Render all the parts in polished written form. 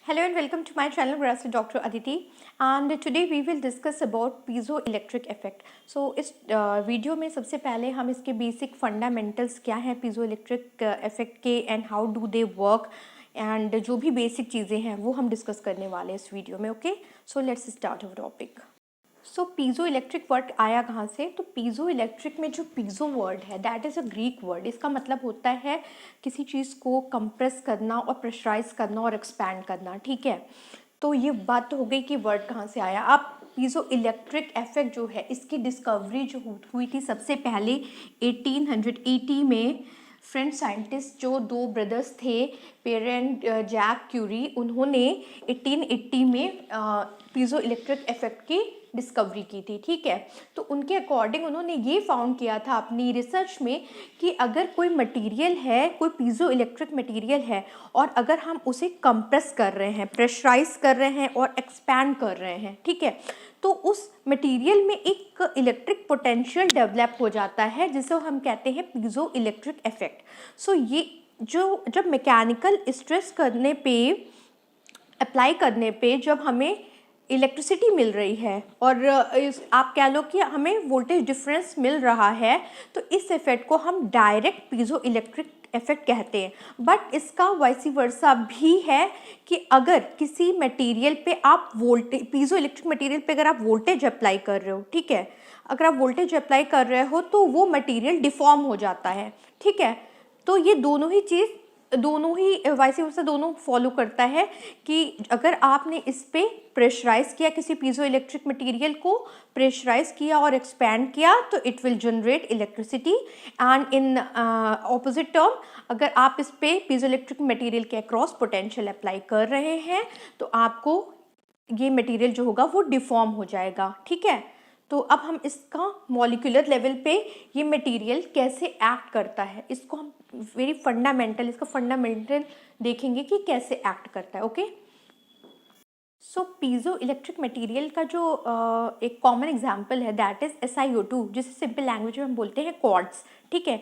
Hello and welcome to my channel where I Dr. Aditi, and today we will discuss about piezoelectric effect. So इस video में सबसे पहले हम इसके basic fundamentals क्या हैं पीजोइलेक्ट्रिक इफेक्ट के and how do they work and जो भी बेसिक चीज़ें हैं वो हम डिस्कस करने वाले हैं इस वीडियो में. Okay, so let's start our topic. So piezo electric word आया कहाँ से? तो पीजो इलेक्ट्रिक में जो पीजो वर्ड है that is a Greek word. इसका मतलब होता है किसी चीज़ को कंप्रेस करना और प्रेशराइज करना और एक्सपैंड करना. ठीक है, तो ये बात तो हो गई कि वर्ड कहाँ से आया. अब पीजो इलेक्ट्रिक इफेक्ट जो है इसकी डिस्कवरी जो हुई थी सबसे पहले 1880 में. फ्रेंच साइंटिस्ट जो दो ब्रदर्स थे, पेरेंट जैक क्यूरी, उन्होंने 1880 में पीजो इलेक्ट्रिक इफेक्ट की डिस्कवरी की थी. ठीक है, तो उनके अकॉर्डिंग उन्होंने ये फाउंड किया था अपनी रिसर्च में कि अगर कोई मटेरियल है, कोई पीजो इलेक्ट्रिक मटेरियल है और अगर हम उसे कंप्रेस कर रहे हैं, प्रेशराइज कर रहे हैं और एक्सपैंड कर रहे हैं, ठीक है, तो उस मटेरियल में एक इलेक्ट्रिक पोटेंशियल डेवलप हो जाता है जिसे हम कहते हैं पीजो इलेक्ट्रिक इफेक्ट. सो ये जो जब मैकेनिकल स्ट्रेस करने पे, अप्लाई करने पे जब हमें इलेक्ट्रिसिटी मिल रही है और आप कह लो कि हमें वोल्टेज डिफरेंस मिल रहा है, तो इस इफेक्ट को हम डायरेक्ट पीजो इलेक्ट्रिक इफेक्ट कहते हैं. बट इसका वाइसी वर्सा भी है कि अगर किसी मटेरियल पे आप वोल्टेज, पीजो इलेक्ट्रिक मटेरियल पे अगर आप वोल्टेज अप्लाई कर रहे हो, ठीक है, अगर आप वोल्टेज अप्लाई कर रहे हो तो वो मटेरियल डिफॉर्म हो जाता है. ठीक है, तो ये दोनों ही वाइस वर्सा दोनों फॉलो करता है कि अगर आपने इस पे प्रेशराइज किया, किसी पीजो इलेक्ट्रिक मटेरियल को प्रेशराइज किया और एक्सपैंड किया, तो it will generate electricity. And in opposite term, अगर आप इस पे पीजो इलेक्ट्रिक मटेरियल के अक्रॉस पोटेंशियल अप्लाई कर रहे हैं तो आपको ये मटेरियल जो होगा वो डिफॉर्म हो जाएगा. ठीक है, तो अब हम इसका मॉलिक्यूलर लेवल पे ये मटेरियल कैसे एक्ट करता है, इसको हम इसका फंडामेंटल देखेंगे कि कैसे एक्ट करता है. ओके, सो पीजो इलेक्ट्रिक मटेरियल का जो एक कॉमन एग्जांपल है दैट इज SiO2, जिसे सिंपल लैंग्वेज में हम बोलते हैं क्वार्ट्ज. ठीक है,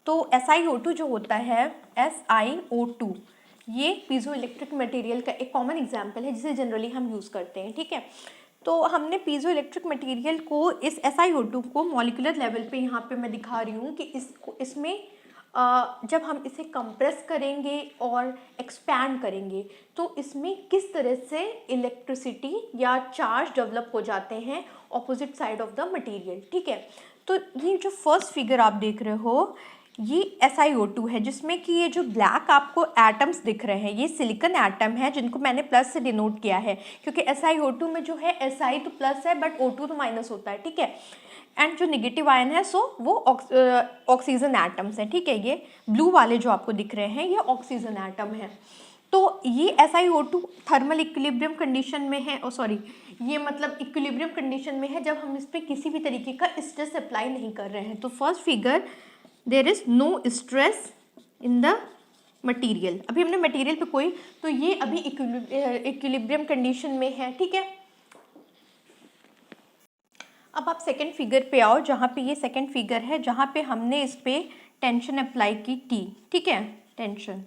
तो SiO2 जो होता है, SiO2, ये पीजो इलेक्ट्रिक मटेरियल का एक कॉमन एग्जांपल है जिसे जनरली हम यूज़ करते हैं. ठीक है, तो हमने पीजो इलेक्ट्रिक मटेरियल को, इस SiO2 को मॉलिक्यूलर लेवल पे यहाँ पे मैं दिखा रही हूँ कि इसमें जब हम इसे कंप्रेस करेंगे और एक्सपैंड करेंगे तो इसमें किस तरह से इलेक्ट्रिसिटी या चार्ज डेवलप हो जाते हैं opposite side of the material. ठीक है, तो ये जो फर्स्ट फिगर आप देख रहे हो ये SiO2 है, जिसमें कि ये जो ब्लैक आपको एटम्स दिख रहे हैं ये सिलिकॉन एटम है जिनको मैंने प्लस से डिनोट किया है, क्योंकि SiO2 में जो है Si तो प्लस है बट O2 तो माइनस होता है. ठीक है, एंड जो नेगेटिव आयन है सो वो ऑक्सीजन एटम्स हैं. ठीक है, ये ब्लू वाले जो आपको दिख रहे हैं ये ऑक्सीजन एटम है. तो ये SiO2 थर्मल इक्विलिब्रियम कंडीशन में है, ये मतलब इक्विलिब्रियम कंडीशन में है जब हम इस पर किसी भी तरीके का स्ट्रेस अप्लाई नहीं कर रहे हैं. तो first figure, there is no stress in the material. अभी हमने मटीरियल पे कोई, तो ये अभी इक्विलिब्रियम कंडीशन में है. ठीक है, अब आप सेकेंड फिगर पे आओ, जहाँ पे ये सेकेंड फिगर है जहाँ पे हमने इस पे टेंशन अप्लाई की T. ठीक है, टेंशन,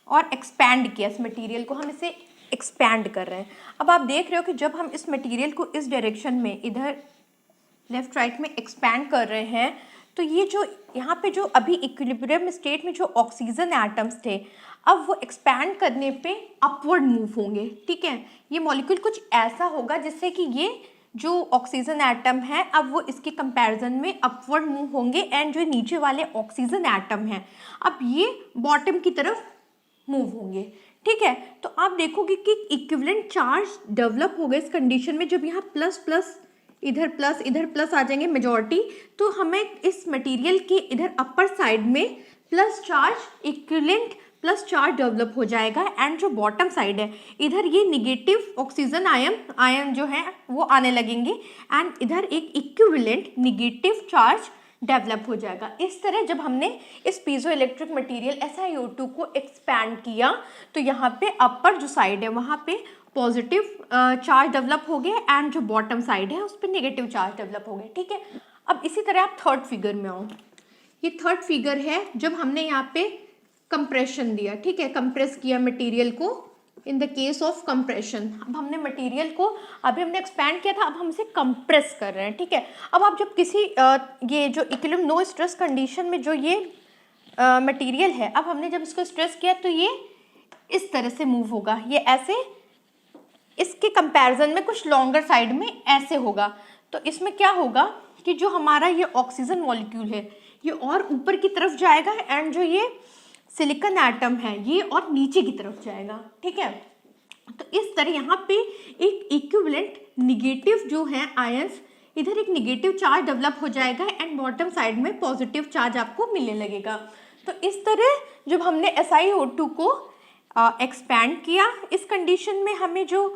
और एक्सपैंड किया इस मटेरियल को, हम इसे एक्सपैंड कर रहे हैं. अब आप देख रहे हो कि जब हम इस मटेरियल को इस डायरेक्शन में, इधर लेफ्ट राइट में एक्सपैंड कर रहे हैं, तो ये जो यहाँ पे जो अभी इक्विलिब्रियम स्टेट में जो ऑक्सीजन एटम्स थे, अब वो एक्सपैंड करने पे अपवर्ड मूव होंगे. ठीक है, ये मॉलिक्यूल कुछ ऐसा होगा जिससे कि ये जो ऑक्सीजन एटम है अब वो इसके कंपैरिजन में अपवर्ड मूव होंगे एंड जो नीचे वाले ऑक्सीजन एटम हैं अब ये बॉटम की तरफ मूव होंगे. ठीक है, तो आप देखोगे कि इक्विवेलेंट चार्ज डेवलप होगा इस कंडीशन में. जब यहाँ प्लस प्लस इधर प्लस आ जाएंगे मेजॉरिटी, तो हमें इस मटेरियल के इधर अपर साइड में plus charge, equivalent plus charge develop हो जाएगा. एंड जो बॉटम साइड है इधर ये निगेटिव ऑक्सीजन आयन जो है वो आने लगेंगे एंड इधर एक इक्विवेलेंट निगेटिव चार्ज डेवलप हो जाएगा. इस तरह जब हमने इस पीजो इलेक्ट्रिक मटेरियल SiO2 को एक्सपैंड किया तो यहाँ पे अपर जो साइड है वहाँ पे पॉजिटिव चार्ज डेवलप हो गए एंड जो बॉटम साइड है उस पर नेगेटिव चार्ज डेवलप हो गए. ठीक है, अब इसी तरह आप थर्ड फिगर में आओ. ये थर्ड फिगर है जब हमने यहाँ पे कंप्रेशन दिया. ठीक है, कंप्रेस किया मटेरियल को in the case of compression. अब हमने मटेरियल को अभी हमने एक्सपैंड किया था, अब हम इसे कंप्रेस कर रहे हैं, ठीक है। अब आप जब किसी ये जो इक्विलिब्रियम नो स्ट्रेस कंडीशन में जो ये मटेरियल है, अब हमने जब इसको स्ट्रेस किया तो ये इस तरह से मूव होगा, ये ऐसे इसके कंपैरिजन में कुछ लॉन्गर साइड में ऐसे होगा। तो इसमें क्या होगा कि जो हमारा ये ऑक्सीजन मॉलिक्यूल है ये और ऊपर की तरफ जाएगा एंड जो ये सिलिकॉन एटम है ये और नीचे की तरफ जाएगा, ठीक है। तो इस तरह यहाँ पे एक इक्विवेलेंट निगेटिव जो है आयंस, इधर एक निगेटिव चार्ज डेवलप हो जाएगा एंड बॉटम साइड में पॉजिटिव चार्ज आपको मिलने लगेगा। तो इस तरह जब हमने SiO2 को एक्सपैंड किया, इस कंडीशन में हमें जो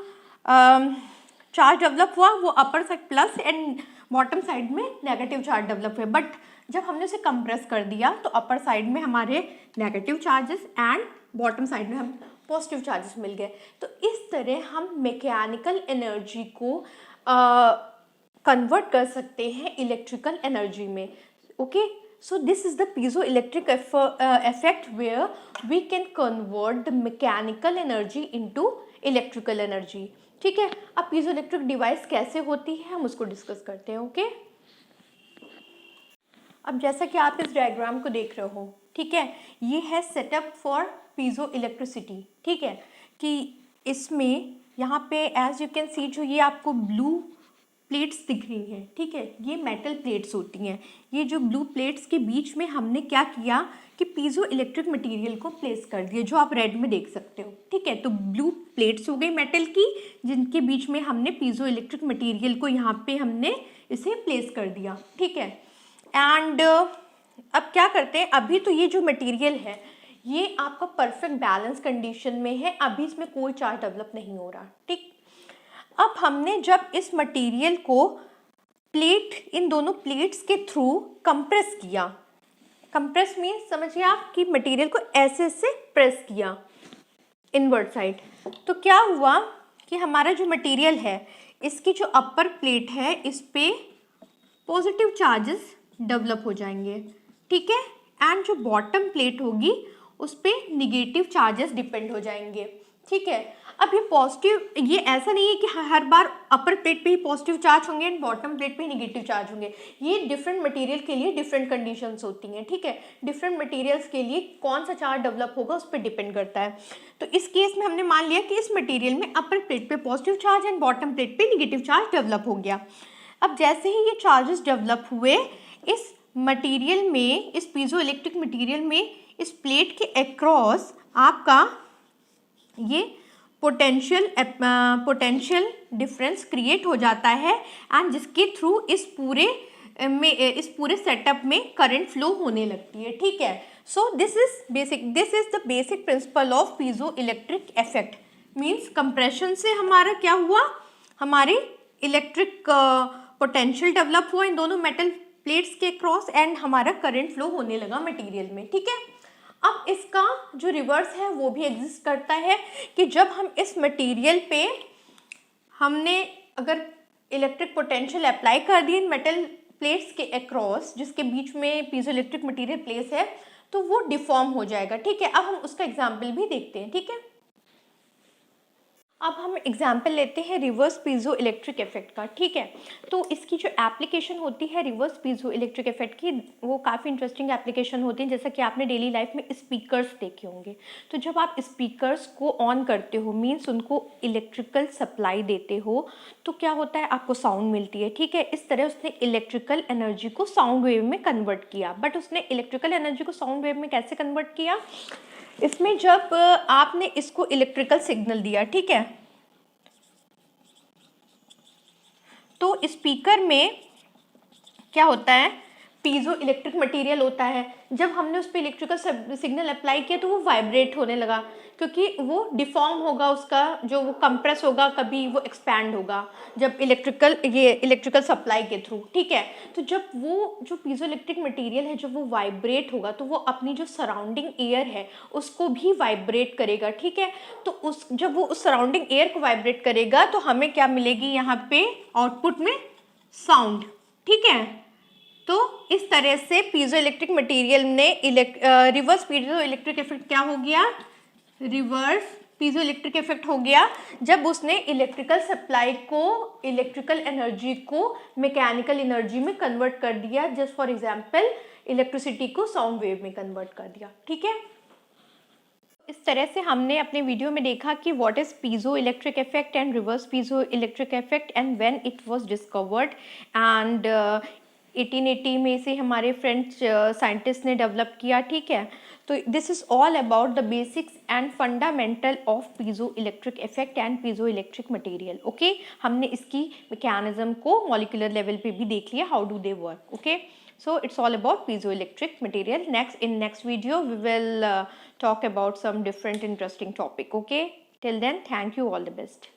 चार्ज डेवलप हुआ वो upper side plus and bottom side में नेगेटिव चार्ज डेवलप हुए। बट जब हमने उसे कंप्रेस कर दिया तो अपर साइड में हमारे negative charges and bottom side में हम पॉजिटिव चार्जेस मिल गए। तो इस तरह हम मैकेनिकल एनर्जी को कन्वर्ट कर सकते हैं इलेक्ट्रिकल एनर्जी में। Okay, so this is the piezoelectric effect where we can convert the mechanical energy into electrical energy, ठीक है। अब piezoelectric डिवाइस कैसे होती है हम उसको डिस्कस करते हैं। ओके, अब जैसा कि आप इस डायग्राम को देख रहे हो, ठीक है, ये है सेटअप फॉर पीजो इलेक्ट्रिसिटी, ठीक है, कि इसमें यहाँ पे एज यू कैन सी जो ये आपको ब्लू प्लेट्स दिख रही हैं, ठीक है, ये मेटल प्लेट्स होती हैं। ये जो ब्लू प्लेट्स के बीच में हमने क्या किया कि पीजो इलेक्ट्रिक मटेरियल को प्लेस कर दिया, जो आप रेड में देख सकते हो, ठीक है। तो ब्लू प्लेट्स हो गई मेटल की, जिनके बीच में हमने पीजो इलेक्ट्रिक मटेरियल को यहाँ पे हमने इसे प्लेस कर दिया, ठीक है। एंड अब क्या करते हैं, अभी तो ये जो मटेरियल है ये आपका परफेक्ट बैलेंस कंडीशन में है, अभी इसमें कोई चार्ज डेवलप नहीं हो रहा, ठीक। अब हमने जब इस मटेरियल को इन दोनों प्लेट्स के थ्रू कंप्रेस किया, कंप्रेस मीन्स समझिए आप कि मटेरियल को ऐसे से प्रेस किया इनवर्ड साइड, तो क्या हुआ कि हमारा जो मटेरियल है इसकी जो अपर प्लेट है इस पे पॉजिटिव चार्जेस डेवलप हो जाएंगे, ठीक है, एंड जो बॉटम प्लेट होगी उस पे निगेटिव चार्जेस डिपेंड हो जाएंगे, ठीक है। अब ये पॉजिटिव, ये ऐसा नहीं है कि हर बार अपर प्लेट पे ही पॉजिटिव चार्ज होंगे एंड बॉटम प्लेट पे ही निगेटिव चार्ज होंगे, ये डिफरेंट मटेरियल के लिए डिफरेंट कंडीशंस होती हैं, ठीक है। डिफरेंट मटेरियल्स के लिए कौन सा चार्ज डेवलप होगा उस पर डिपेंड करता है। तो इस केस में हमने मान लिया कि इस मटेरियल में अपर प्लेट पे positive charge and bottom plate पे निगेटिव चार्ज डेवलप हो गया। अब जैसे ही ये चार्जेस डेवलप हुए इस मटेरियल में, इस पीजो इलेक्ट्रिक मटेरियल में, इस प्लेट के अक्रॉस आपका ये पोटेंशियल डिफरेंस क्रिएट हो जाता है एंड जिसके थ्रू इस पूरे सेटअप में करंट फ्लो होने लगती है, ठीक है। So this is the basic principle of piezo electric effect. Means compression से हमारा क्या हुआ, हमारी इलेक्ट्रिक पोटेंशियल डेवलप हुआ इन दोनों मेटल प्लेट्स के क्रॉस एंड हमारा करंट फ्लो होने लगा मटेरियल में, ठीक है। अब इसका जो रिवर्स है वो भी एग्जिस्ट करता है कि जब हम इस मटेरियल पे हमने अगर इलेक्ट्रिक पोटेंशियल अप्लाई कर दी इन मेटल प्लेट्स के अक्रॉस जिसके बीच में पीजो इलेक्ट्रिक मटेरियल प्लेस है, तो वो डिफॉर्म हो जाएगा, ठीक है। अब हम उसका एग्जाम्पल भी देखते हैं, ठीक है। अब हम एग्जाम्पल लेते हैं रिवर्स पीजो इलेक्ट्रिक इफेक्ट का, ठीक है। तो इसकी जो एप्लीकेशन होती है रिवर्स पीजो इलेक्ट्रिक इफेक्ट की, वो काफ़ी इंटरेस्टिंग एप्लीकेशन होती है। जैसा कि आपने डेली लाइफ में स्पीकर्स देखे होंगे, तो जब आप स्पीकर्स को ऑन करते हो मीन्स उनको इलेक्ट्रिकल सप्लाई देते हो, तो क्या होता है, आपको साउंड मिलती है, ठीक है। इस तरह उसने इलेक्ट्रिकल एनर्जी को साउंड वेव में कन्वर्ट किया। बट उसने इलेक्ट्रिकल एनर्जी को साउंड वेव में कैसे कन्वर्ट किया, इसमें जब आपने इसको इलेक्ट्रिकल सिग्नल दिया, ठीक है, तो स्पीकर में क्या होता है, पीजो इलेक्ट्रिक मटेरियल होता है। जब हमने उस पर इलेक्ट्रिकल सिग्नल अप्लाई किया तो वो वाइब्रेट होने लगा, क्योंकि वो डिफॉर्म होगा, उसका जो वो कंप्रेस होगा, कभी वो एक्सपैंड होगा जब इलेक्ट्रिकल सप्लाई के थ्रू, ठीक है। तो जब वो जो पीजो इलेक्ट्रिक मटेरियल है जब वो वाइब्रेट होगा तो वो अपनी जो सराउंडिंग एयर है उसको भी वाइब्रेट करेगा, ठीक है। तो जब वो उस सराउंडिंग एयर को वाइब्रेट करेगा तो हमें क्या मिलेगी, यहाँ पे आउटपुट में साउंड, ठीक है। तो इस तरह से पीजो इलेक्ट्रिक मटेरियल ने रिवर्स पीजो इलेक्ट्रिक इफेक्ट क्या हो गया, रिवर्स पीजो इलेक्ट्रिक इफेक्ट हो गया जब उसने इलेक्ट्रिकल सप्लाई को, इलेक्ट्रिकल एनर्जी को मैकेनिकल एनर्जी में कन्वर्ट कर दिया। जस्ट फॉर एग्जांपल इलेक्ट्रिसिटी को साउंड वेव में कन्वर्ट कर दिया। ठीक है, इस तरह से हमने अपने वीडियो में देखा कि what is piezo electric effect and reverse piezo electric effect and when it was discovered. And 1880 में से हमारे फ्रेंच साइंटिस्ट ने डेवलप किया। ठीक है, तो this is all about the basics and fundamental of piezo electric effect and piezo electric material. Okay, हमने इसकी मैकेनिज्म को मॉलिक्यूलर लेवल पे भी देख लिया, how do they work. Okay, so it's all about piezoelectric material. Next video we will talk about some different interesting topic. Okay, till then, thank you, all the best.